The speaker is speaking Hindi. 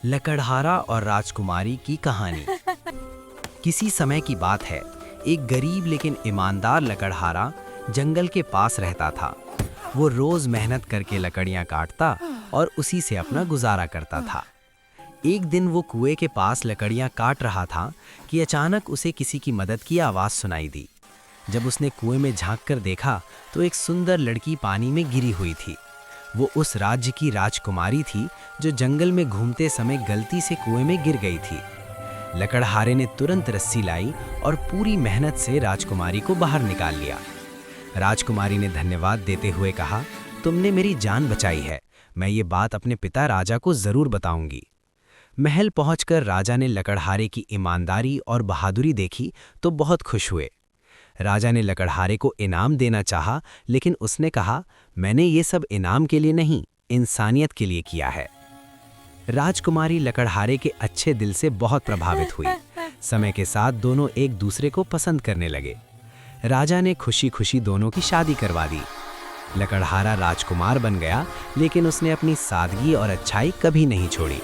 लकड़हारा और राजकुमारी की कहानी। किसी समय की बात है, एक गरीब लेकिन ईमानदार लकड़हारा जंगल के पास रहता था। वो रोज मेहनत करके लकड़ियां काटता और उसी से अपना गुजारा करता था। एक दिन वो कुएं के पास लकड़ियां काट रहा था कि अचानक उसे किसी की मदद की आवाज़ सुनाई दी। जब उसने कुएं में झांककर देखा तो एक सुंदर लड़की पानी में गिरी हुई थी। वो उस राज्य की राजकुमारी थी जो जंगल में घूमते समय गलती से कुएं में गिर गई थी। लकड़हारे ने तुरंत रस्सी लाई और पूरी मेहनत से राजकुमारी को बाहर निकाल लिया। राजकुमारी ने धन्यवाद देते हुए कहा, तुमने मेरी जान बचाई है। मैं ये बात अपने पिता राजा को जरूर बताऊंगी। महल पहुंचकर राजा ने लकड़हारे की ईमानदारी और बहादुरी देखी तो बहुत खुश हुए। राजा ने लकड़हारे को इनाम देना चाहा, लेकिन उसने कहा, मैंने ये सब इनाम के लिए नहीं, इंसानियत के लिए किया है। राजकुमारी लकड़हारे के अच्छे दिल से बहुत प्रभावित हुई। समय के साथ दोनों एक दूसरे को पसंद करने लगे। राजा ने खुशी खुशी दोनों की शादी करवा दी। लकड़हारा राजकुमार बन गया, लेकिन उसने अपनी सादगी और अच्छाई कभी नहीं छोड़ी।